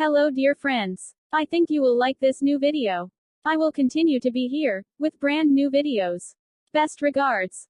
Hello dear friends. I think you will like this new video. I will continue to be here, with brand new videos. Best regards.